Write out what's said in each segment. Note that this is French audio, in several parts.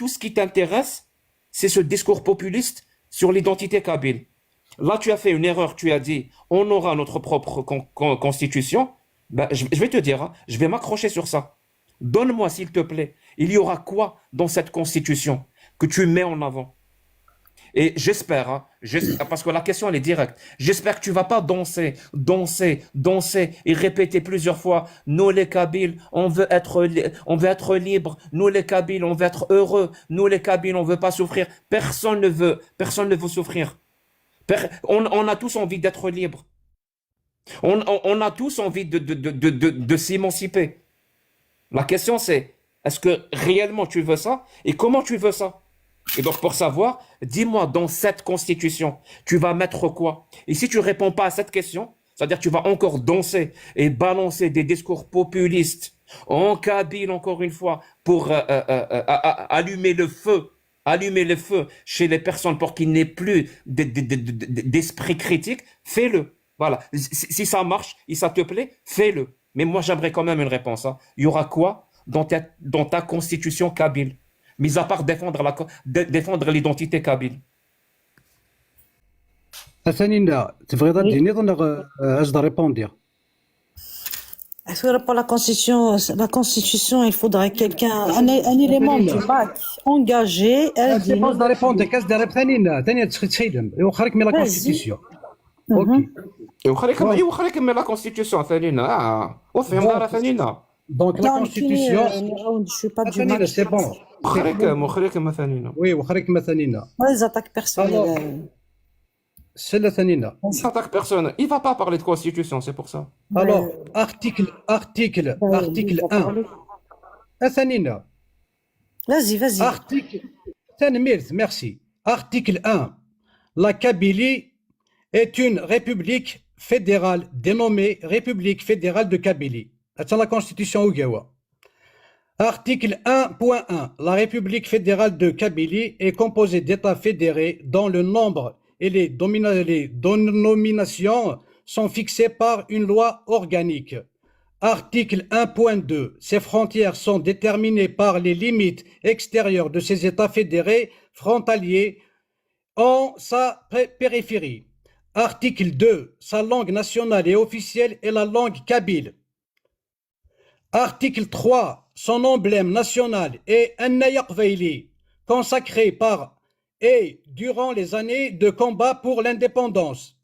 tout ce qui t'intéresse, c'est ce discours populiste sur l'identité kabyle. Là, tu as fait une erreur, tu as dit, on aura notre propre constitution. Ben, je vais te dire, hein, je vais m'accrocher sur ça. Donne-moi, s'il te plaît, il y aura quoi dans cette constitution que tu mets en avant? Et j'espère, hein, parce que la question elle est directe, j'espère que tu vas pas danser, danser, danser et répéter plusieurs fois, nous les Kabyles, on veut être libre, nous les Kabyles, on veut être heureux, nous les Kabyles, on veut pas souffrir, personne ne veut souffrir. On a tous envie d'être libre, on a tous envie de s'émanciper. La question c'est, est-ce que réellement tu veux ça et comment tu veux ça? Et donc, pour savoir, dis-moi, dans cette constitution, tu vas mettre quoi? Et si tu réponds pas à cette question, c'est-à-dire que tu vas encore danser et balancer des discours populistes en kabyle, encore une fois, pour allumer le feu chez les personnes pour qu'il n'ait plus d'esprit critique, fais-le. Voilà. Si ça marche et ça te plaît, fais-le. Mais moi, j'aimerais quand même une réponse, hein. Il y aura quoi dans ta constitution kabyle? Mis à part défendre l'identité kabyle. Athanina, tu voudrais Oui. dire je dois répondre. Est-ce que pour la constitution, il faudrait quelqu'un, un élément du bac engagé, C'est bon, je dois répondre. Qu'est-ce que Athanina? Tania, tu sais, et on mais la Vas-y. constitution. Ok. Et vous croyez que la constitution, Thanina, on fait un Thanina. Donc la constitution. Je suis pas du Athanina, bac. c'est bon. Thanina. Oui, وخرك Athanina. Les attaques personnelles. C'est la Athanina. Ça attaque personne. Il va pas parler de constitution, c'est pour ça. Alors, article 1. Athanina. Vas-y. Article. Merci. Article 1. La Kabylie est une république fédérale dénommée République fédérale de Kabylie. C'est la constitution ougawa. Article 1.1. La République fédérale de Kabylie est composée d'États fédérés dont le nombre et les dénominations sont fixées par une loi organique. Article 1.2. Ces frontières sont déterminées par les limites extérieures de ces États fédérés frontaliers en sa périphérie. Article 2. Sa langue nationale et officielle est la langue kabyle. Article 3. Son emblème national est un Nayaqveili, consacré par et durant les années de combat pour l'indépendance.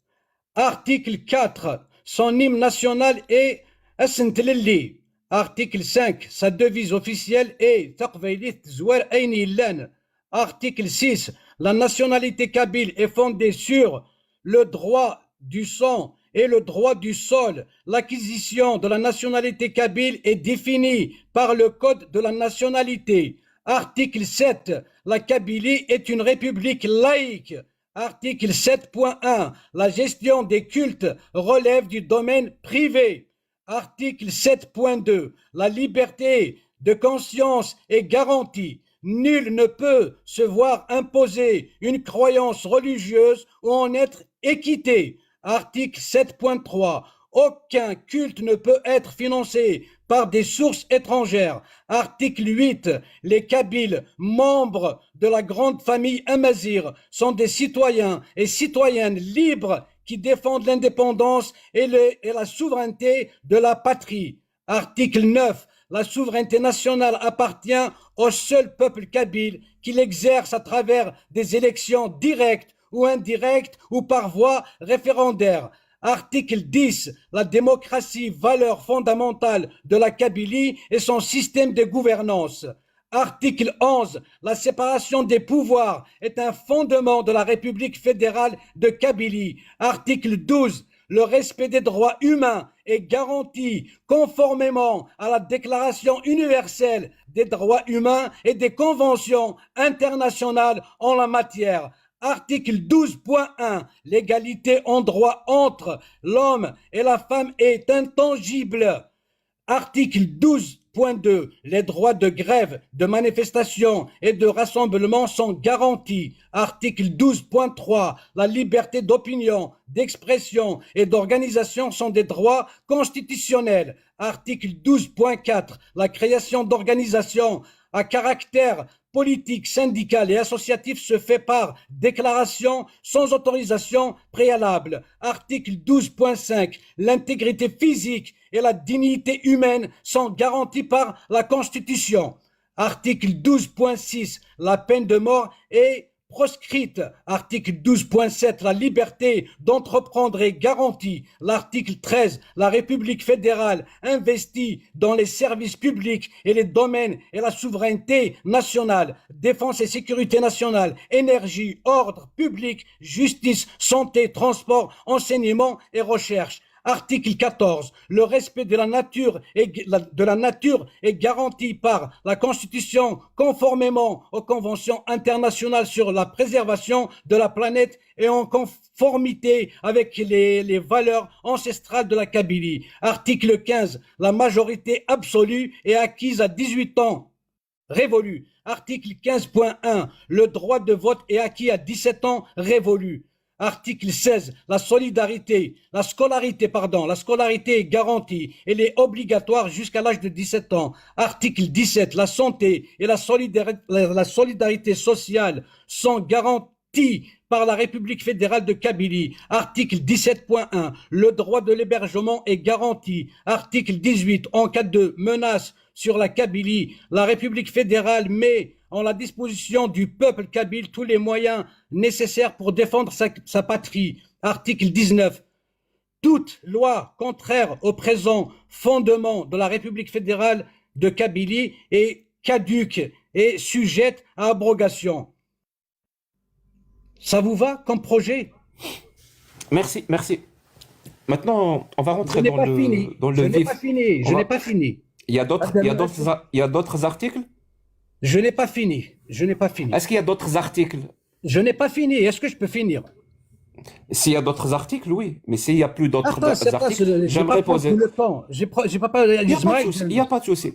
Article 4. Son hymne national est Assentlili. Article 5. Sa devise officielle est Taqveilit Zouer Aini Illan. Article 6. La nationalité kabyle est fondée sur le droit du sang et le droit du sol. L'acquisition de la nationalité kabyle est définie par le Code de la nationalité. Article 7. La Kabylie est une république laïque. Article 7.1. La gestion des cultes relève du domaine privé. Article 7.2. La liberté de conscience est garantie. Nul ne peut se voir imposer une croyance religieuse ou en être équité. Article 7.3. Aucun culte ne peut être financé par des sources étrangères. Article 8. Les Kabyles, membres de la grande famille Amazigh, sont des citoyens et citoyennes libres qui défendent l'indépendance et la souveraineté de la patrie. Article 9. La souveraineté nationale appartient au seul peuple kabyle qui l'exerce à travers des élections directes ou indirectes ou par voie référendaire. Article 10. La démocratie, valeur fondamentale de la Kabylie et son système de gouvernance. Article 11. La séparation des pouvoirs est un fondement de la République fédérale de Kabylie. Article 12. Le respect des droits humains est garanti conformément à la Déclaration universelle des droits humains et des conventions internationales en la matière. Article 12.1. L'égalité en droit entre l'homme et la femme est intangible. Article 12.2. Les droits de grève, de manifestation et de rassemblement sont garantis. Article 12.3. La liberté d'opinion, d'expression et d'organisation sont des droits constitutionnels. Article 12.4. La création d'organisations à caractère politique, syndicale et associative se fait par déclaration sans autorisation préalable. Article 12.5. L'intégrité physique et la dignité humaine sont garanties par la Constitution. Article 12.6. La peine de mort est proscrite. Article 12.7, la liberté d'entreprendre est garantie. L'article 13, la République fédérale investit dans les services publics et les domaines et la souveraineté nationale, défense et sécurité nationale, énergie, ordre public, justice, santé, transport, enseignement et recherche. Article 14. Le respect de la nature est garanti par la Constitution conformément aux conventions internationales sur la préservation de la planète et en conformité avec les valeurs ancestrales de la Kabylie. Article 15. La majorité absolue est acquise à 18 ans révolus. Article 15.1. Le droit de vote est acquis à 17 ans révolus. Article 16, la scolarité est garantie. Elle est obligatoire jusqu'à l'âge de 17 ans. Article 17, la santé et la solidarité sociale sont garanties par la République fédérale de Kabylie. Article 17.1, le droit de l'hébergement est garanti. Article 18, en cas de menace sur la Kabylie, la République fédérale met en la disposition du peuple kabyle tous les moyens nécessaires pour défendre sa patrie. Article 19. Toute loi contraire au présent fondement de la République fédérale de Kabylie est caduque et sujette à abrogation. Ça vous va comme projet? Merci, merci. Maintenant, on va rentrer dans le vif. Je n'ai pas fini. Il y a d'autres articles? Je n'ai pas fini. Est-ce qu'il y a d'autres articles? Je n'ai pas fini. Est-ce que je peux finir? S'il y a d'autres articles, oui. Mais s'il n'y a plus d'autres articles, j'aimerais poser. Le temps. Il n'y a pas de souci.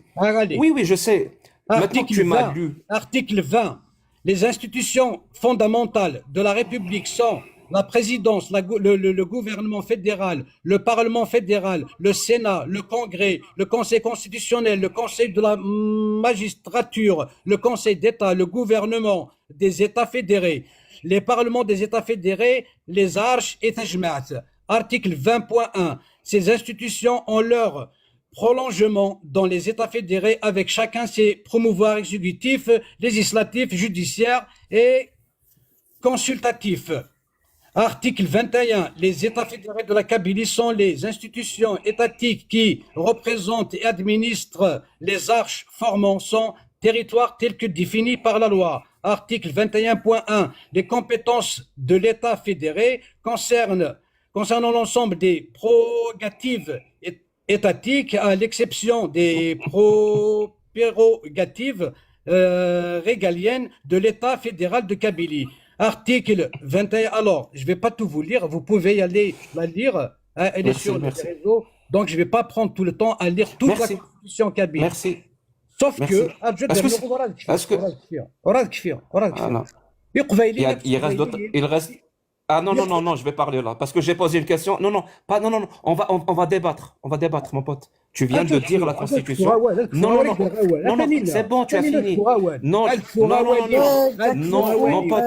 Oui, je sais. Maintenant que tu m'as lu. Article 20. Les institutions fondamentales de la République sont la présidence, le gouvernement fédéral, le Parlement fédéral, le Sénat, le Congrès, le Conseil constitutionnel, le Conseil de la magistrature, le Conseil d'État, le gouvernement des États fédérés, les parlements des États fédérés, les arches et tajmaat. Article 20.1. Ces institutions ont leur prolongement dans les États fédérés avec chacun ses promouvoirs exécutifs, législatifs, judiciaires et consultatifs. Article 21. Les États fédérés de la Kabylie sont les institutions étatiques qui représentent et administrent les arches formant son territoire tel que défini par la loi. Article 21.1. Les compétences de l'État fédéré concernant l'ensemble des prérogatives étatiques à l'exception des prérogatives régaliennes de l'État fédéral de Kabylie. Article 21. Alors, je ne vais pas tout vous lire. Vous pouvez y aller la lire. Elle est sur les réseaux. Donc, je ne vais pas prendre tout le temps à lire toute la Constitution kabyle. Merci. Sauf que... Il reste... Ah non, je vais parler là. Parce que j'ai posé une question. Non, on va débattre. On va débattre, mon pote. Tu viens de dire la Constitution. Non, c'est bon, tu as fini. Non, mon pote.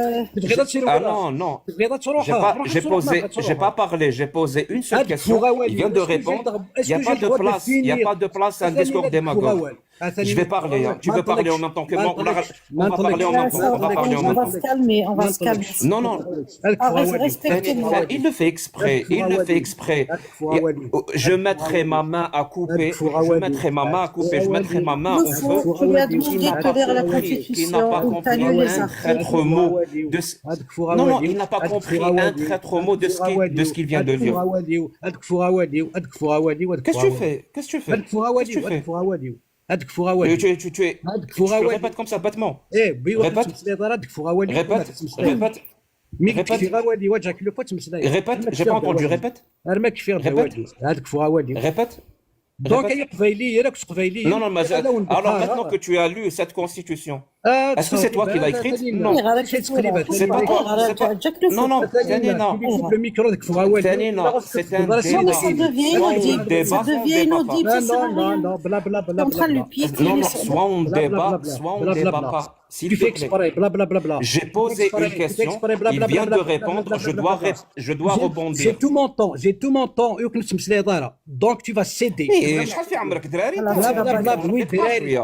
Ah non. J'ai pas parlé. J'ai posé une seule question. Il vient de répondre. Il n'y a pas de place à un discours démagogue. Je vais parler. Tu veux parler en même temps que moi? On va parler en même temps. On va se calmer. Non. Respectez-moi. Il le fait exprès. Je mettrai ma main à couper. Je mettrai ma main au feu. Tu lui as demandé de lire la Constitution. Tu as lu les articles. Non, il n'a pas compris un traître mot de ce qu'il vient de lire. Qu'est-ce que tu fais? Tu répètes comme ça bêtement. Répète, j'ai pas entendu, répète. Non, mais alors maintenant que tu as lu cette constitution, Est-ce que c'est toi qui l'as écrite? Non. C'est pas toi. C'est pas... Non, non, Tanina. le micro avec Fouawali. Tanina, c'est un Non, mais ça débat. devient Soit on inaudible. débat, Ça soit on devient débat pas. inaudible, ça sert à Non, non, rien. non, bla bla T'es bla en train de bla. le piétiner. Non, non, ça- soit on débat, soit on débat pas. S'il Tu te fais plaît. exprès, bla bla bla bla. J'ai posé une question, il vient de répondre, je dois J'ai rebondir. tout mon temps, donc tu vas céder. إيه، شحال في عمرك دراري؟ لا، بلا لا، بلا لا، بلا وي دراري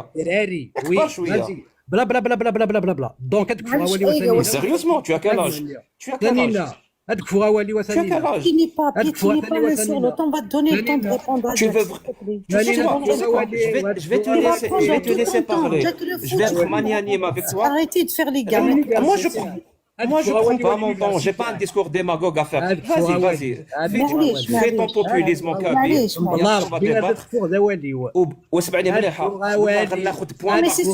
وي اكبر شوية. vas-y. بلا بلا بلا بلا بلا بلا بلا بلا دونك هذوك فوالي معليش، أيوة. Mais وثاني sérieusement, tu as quel âge? Tu as quel âge? ثانينا هذوك فوالي Tu as quel وثاني âge? Piétinez pas sur le temps, on va te donner le temps de répondre à Tu Jack, veux- s'il te plaît. Tu sais quoi? Tanina, Tu sais quoi? Je vais te laisser, je vais te laisser parler. Jack le Je vais foot. être magnanime avec toi. Arrêtez de faire les gars. Moi, je prends pas mon temps. J'ai pas un discours démagogue à faire. Vas-y, vas-y. Fais ton populisme au kabyle. معليش. والله On va ربي هذا débattre. تفوق ذوالي واسمعني مليحة. غناخد point mais c'est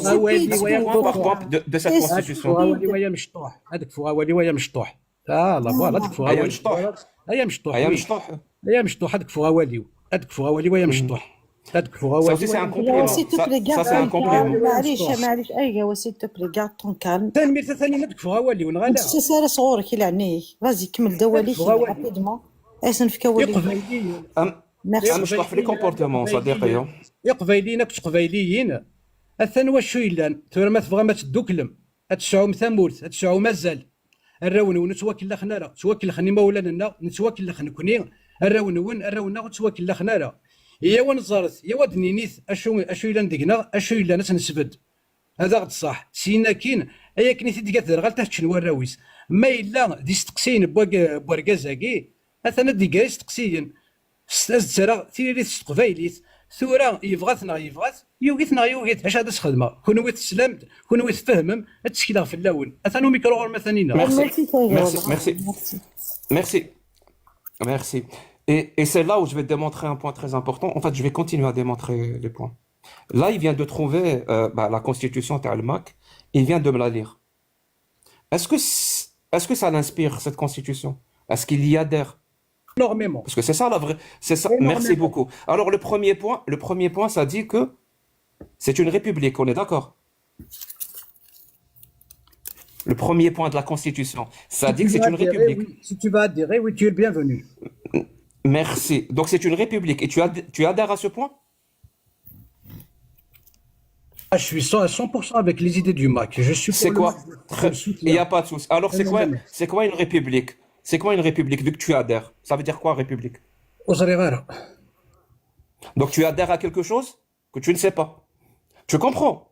par point de cette C'est constitution. فوالي ويا مشطوح هذاك فوالي ويا مشطوح لا فوالا هذاك فوالي أيا مشطوح. هيا مشطوح أيا وي. مشطوح. هيا مشطوح هذاك فوالي ويا مشطوح هذاك Ça فوالي aussi, c'est un Yo, compliment. s'il te plaît, Ça, garde c'est un ton compliment. calme. معليش أيوة, s'il te plaît, garde ton calme. ثاني ثاني هذاك فوالي ونغالا سي سارة صغورك يلعنيك. Vas-y, كمل دواليك rapidement. اسن في كواليك. يقبيليين Merci. مشطوح في لي كومبورتمون صديقي. يقبيليين قبيليين الثاني واش يلان ترى ما تبغى ما تدوكلم هتسعو ثمورت هتسعو مازال الراون نتواكل خنارا تواكل خني مولانا نتواكل خنكوني الراون تواكل خنارا يا ونزرت يا ودنينيث اشو الا ندقنا اشو الا نسنسبد هذا غد صح سينا كين ايا كني تيدي غال تهتشن وراويس ما الا دي استقسين بوركازاكي اثنا دي كاي استقسيين استاذ ترى تيري تقبايليت ثورة يبغات يوغيت اش هذا خدمه كون تسلمت كون تفهمم تسكيلا في اللون اثنو ميكرو مثلا Merci. Merci. Merci. Merci. Merci. Et c'est là où je vais démontrer un point très important. En fait, je vais continuer à démontrer les points. Là, il vient de trouver la constitution Talmak. Il vient de me la lire. Est-ce que ça l'inspire, cette constitution? Est-ce qu'il y adhère? énormément. Parce que c'est ça la vraie. C'est ça. Merci beaucoup. Alors, le premier point, ça dit que c'est une république. On est d'accord? Le premier point de la Constitution, ça dit que c'est une république. Oui. Si tu vas adhérer, oui, tu es le bienvenu. Merci. Donc c'est une république. Et tu adhères à ce point? Ah, je suis à 100% avec les idées du MAC. Je suis pour C'est le quoi? MAC. Il n'y a pas de souci. Alors c'est quoi une république? C'est quoi une république vu que tu adhères? Ça veut dire quoi, république? وصغيرة. Donc tu adhères à quelque chose que tu ne sais pas. Tu comprends?